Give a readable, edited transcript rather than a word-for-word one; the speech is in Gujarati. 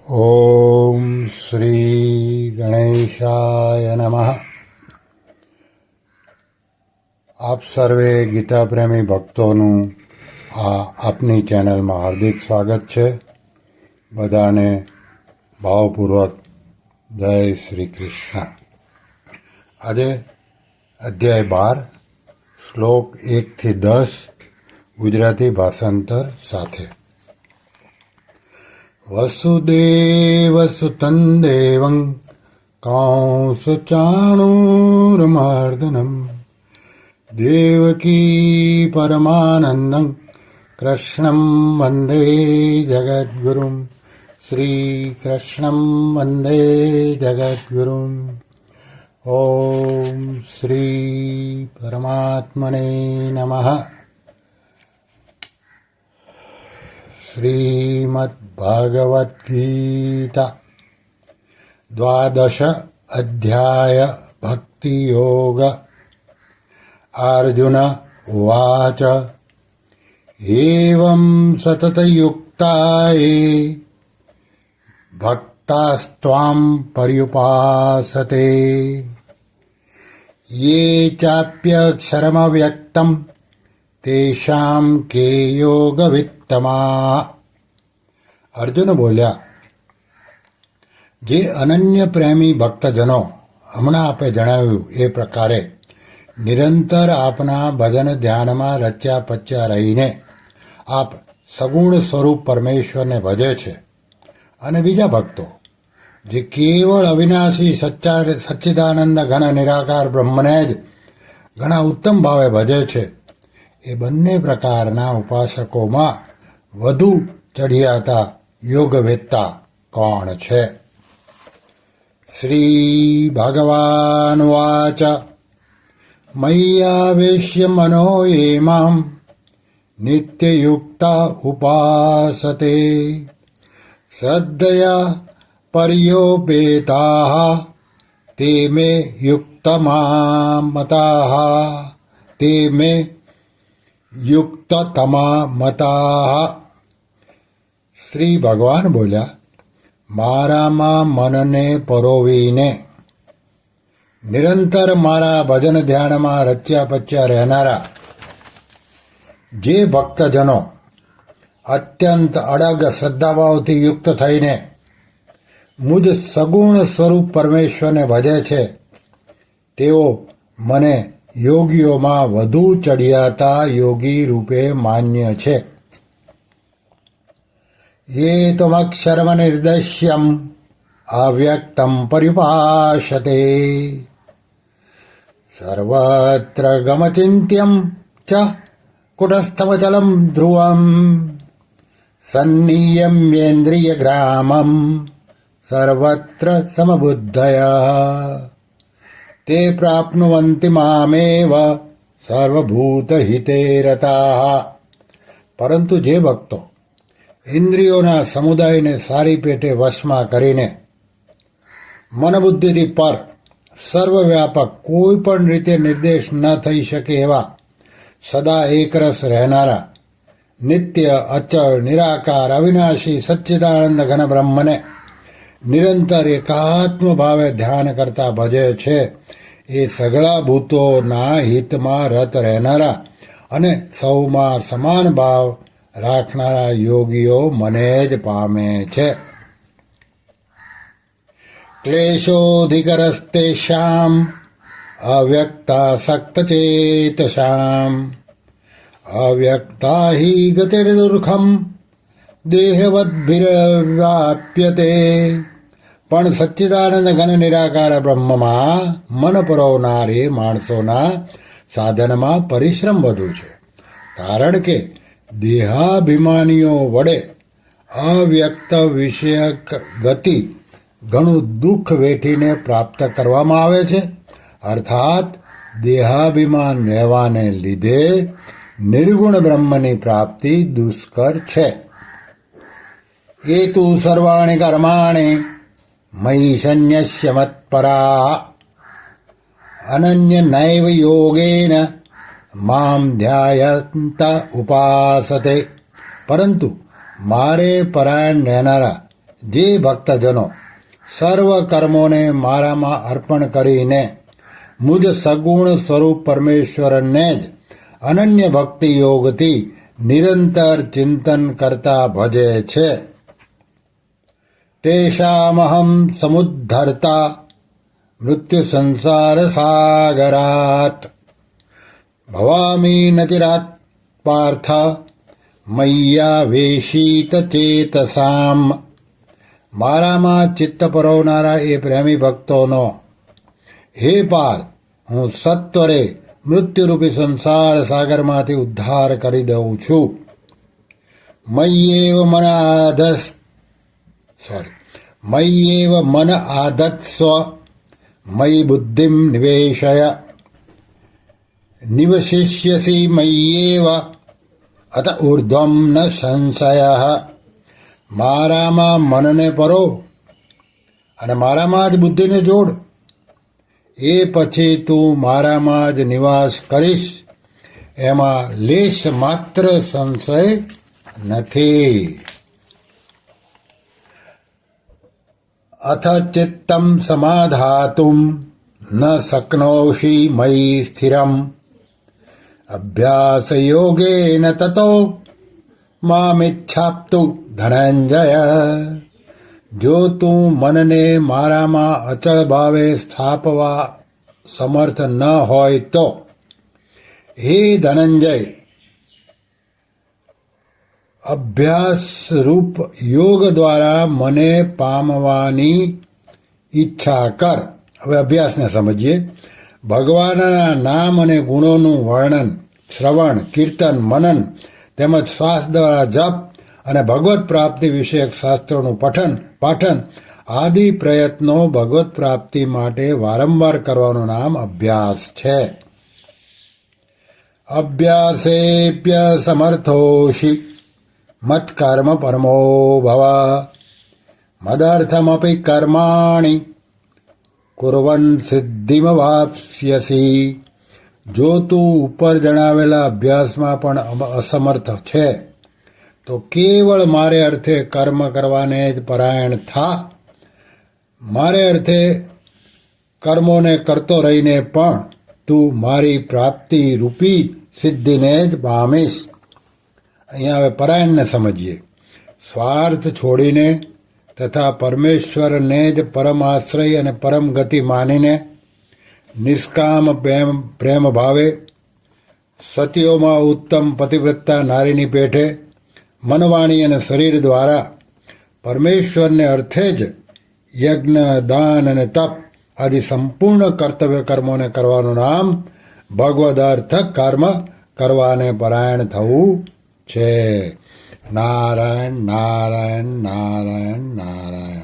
ઓમ શ્રી ગણેશાય નમઃ. આપ સર્વે ગીતા પ્રેમી ભક્તોનું આપની ચેનલમાં હાર્દિક સ્વાગત છે. બધાને ભાવપૂર્વક જય શ્રી કૃષ્ણ. આજે અધ્યાય 12 શ્લોક 1-10 ગુજરાતી ભાષાંતર સાથે. વસુદેવ સુતં દેવં કંસચાણૂરમર્દનમ દેવકી પરમાનંદં કૃષ્ણં વંદે જગદ્ગુરું. શ્રી કૃષ્ણં વંદે જગદ્ગુરું. ઓમ શ્રી પરમાત્મને નમઃ. શ્રીમદ્ભાગવત ગીતા 12 અધ્યાય ભક્તિ યોગ. અર્જુન ઉવાચ એવં સતતયુક્તાએ ભક્તાસ્ત્વાં પર્યુપાસતે યે ચાપ્યક્ષરમવ્યક્તં તેષાં કે યોગવિત્તમા. અર્જુન બોલ્યા, જે અનન્ય પ્રેમી ભક્તજનો હમણાં આપે જણાવ્યું એ પ્રકારે નિરંતર આપના ભજન ધ્યાનમાં રચ્યા પચ્યા રહીને આપ સગુણ સ્વરૂપ પરમેશ્વરને ભજે છે, અને બીજા ભક્તો જે કેવળ અવિનાશી સચ્ચિદાનંદ ઘન નિરાકાર બ્રહ્મને જ ઘણા ઉત્તમ ભાવે ભજે છે, એ બંને પ્રકારના ઉપાસકોમાં વધુ ચઢિયાતા યોગવેત્તા કોણ છે? શ્રી ભગવાન વાચ મય્યાવેશ્ય મનો યે માં નિત્યયુક્તા ઉપાસતે શ્રદ્ધયા પર્યોપેતાઃ તે મે યુક્તતમા મતાઃ. શ્રી ભગવાન બોલ્યા, મારામાં મનને પરોવીને નિરંતર મારા ભજન ધ્યાનમાં રચ્યા પચ્યા રહેનારા જે ભક્તજનો અત્યંત અડગ શ્રદ્ધાભાવથી યુક્ત થઈને મુજ સગુણ સ્વરૂપ પરમેશ્વરને ભજે છે, તેઓ મને યોગીઓમાં વધુ ચડિયાતા યોગી રૂપે માન્ય છે. યે ત્વમક્ષરમ નિર્દેશ્યમ અવ્યક્તમ પર્યુપાસતે સર્વત્ર ગમચિંત્યમ ચ કુટસ્થમચલમ ધ્રુવમ સન્નિયમ્યેન્દ્રિયગ્રામમ સર્વત્ર સમબુદ્ધયઃ તે પ્રાપ્નુવન્તિ મામેવ સર્વભૂતહિતે રતાઃ. પરંતુ જે ભક્તો ઇન્દ્રિયોના સમુદાયને સારી પેટે વશમાં કરીને મનબુદ્ધિથી પર સર્વવ્યાપક કોઈ પણ રીતે નિર્દેશ ન થઈ શકે એવા સદા એકરસ રહેનારા નિત્ય અચળ નિરાકાર અવિનાશી સચ્ચિદાનંદ ઘન બ્રહ્મને નિરંતર એકાત્મ ભાવે ધ્યાન કરતા ભજે છે, એ સઘળા ભૂતોના હિતમાં રત રહેનારા અને સૌમાં સમાન ભાવ રાખનારા યોગીઓ મને જ પામે છે. ક્લેશોધિકરસ્તેષાં અવ્યક્તાસક્તચેતસાં અવ્યક્તા હિ ગતિર્દુર્ગમ દેહવદ્ભિર્વ્યાપ્યતે. પણ સચ્ચિદાનંદ ઘન નિરાકાર બ્રહ્મમાં મન પરોવનાર માણસોના સાધનમાં પરિશ્રમ વધુ છે, કારણ કે દેહાભિમાનીઓ વડે અવ્યક્ત વિષયક ગતિ ઘણું દુઃખ વેઠીને પ્રાપ્ત કરવામાં આવે છે. અર્થાત દેહાભિમાન રહેવાને લીધે નિર્ગુણ બ્રહ્મની પ્રાપ્તિ દુષ્કર છે. એ તુ સર્વાણી કર્માણિ મયિ સંન્યસ્ય મત્પરા અનન્ય નૈવ યોગેન મામ ધ્યાયંત ઉપાસતે. પરંતુ મારે પરાયણ રહેનારા જે ભક્તજનો સર્વ કર્મોને મારામાં અર્પણ કરીને મુજ સગુણ સ્વરૂપ પરમેશ્વરને જ અનન્ય ભક્તિ યોગથી નિરંતર ચિંતન કરતા ભજે છે તેષામહં સમુદ્ધર્તા મૃત્યુ સંસાર સાગરાત ભવામી નચિરાત પાર્થ મય્યા વેશીત ચેતસામ. મારામાં ચિત્ત પરોવનારા એ પ્રેમી ભક્તોનો હે પાર્થ, હું સત્વરે મૃત્યુરૂપી સંસાર સાગરમાંથી ઉદ્ધાર કરી દઉં છું. મય્યેવ મન આધત્સ્વ મયી બુદ્ધિમ નિવેશય નિવશિષ્યસી મય્યેવ અત ઉર્ધ્વં ન સંશય. મારામાં મનને પરો અને મારામાં જ બુદ્ધિને જોડ, એ પછી તું મારામાં જ નિવાસ કરીશ, એમાં લેશ માત્ર સંશય નથી. અથ ચિત્તમ સમાધાતુમ ન શક્નોષિ મયી સ્થિરમ અભ્યાસ યોગેન તતો મામિચ્છાપ્તુ ધનંજય. જો તું મનને મારામાં અચળ ભાવે સ્થાપવા સમર્થ ન હોય તો હે ધનંજય, અભ્યાસ રૂપ યોગ દ્વારા મને પામવાની ઈચ્છા કર. હવે અભ્યાસને સમજીએ. ભગવાનના નામ અને ગુણોનું વર્ણન, શ્રવણ, કીર્તન, મનન તેમજ શ્વાસ દ્વારા જપ અને ભગવત પ્રાપ્તિ વિષયક શાસ્ત્રોનું પાઠન આદિ પ્રયત્નો ભગવત પ્રાપ્તિ માટે વારંવાર કરવાનું નામ અભ્યાસ છે. અભ્યાસેપ્ય સમર્થોષિ મત્કર્મ પરમો ભવ મદર્થમપી કર્માણિ કુર્વન સિદ્ધિમવાપ્સ્યસી. જો તું ઉપર જણાવેલા અભ્યાસમાં પણ અસમર્થ છે તો કેવળ મારે અર્થે કર્મ કરવાને જ પરાયણ થા. મારે અર્થે કર્મોને કરતો રહીને પણ તું મારી પ્રાપ્તિ રૂપી સિદ્ધિને જ પામીશ. અહીંયા હવે પરાયણને સમજીએ. સ્વાર્થ છોડીને તથા પરમેશ્વરને જ પરમ આશ્રય અને પરમ ગતિ માનીને નિષ્કામ પ્રેમ ભાવે સતીઓમાં ઉત્તમ પતિવ્રતા નારીની પેઠે મનવાણી અને શરીર દ્વારા પરમેશ્વરને અર્થે જ યજ્ઞ, દાન અને તપ આદિ સંપૂર્ણ કર્તવ્ય કર્મોને કરવાનું નામ ભગવદ અર્થ કર્મ કરવાને પરાયણ થવું છે. નારાયણ નારાયણ નારાયણ નારાયણ.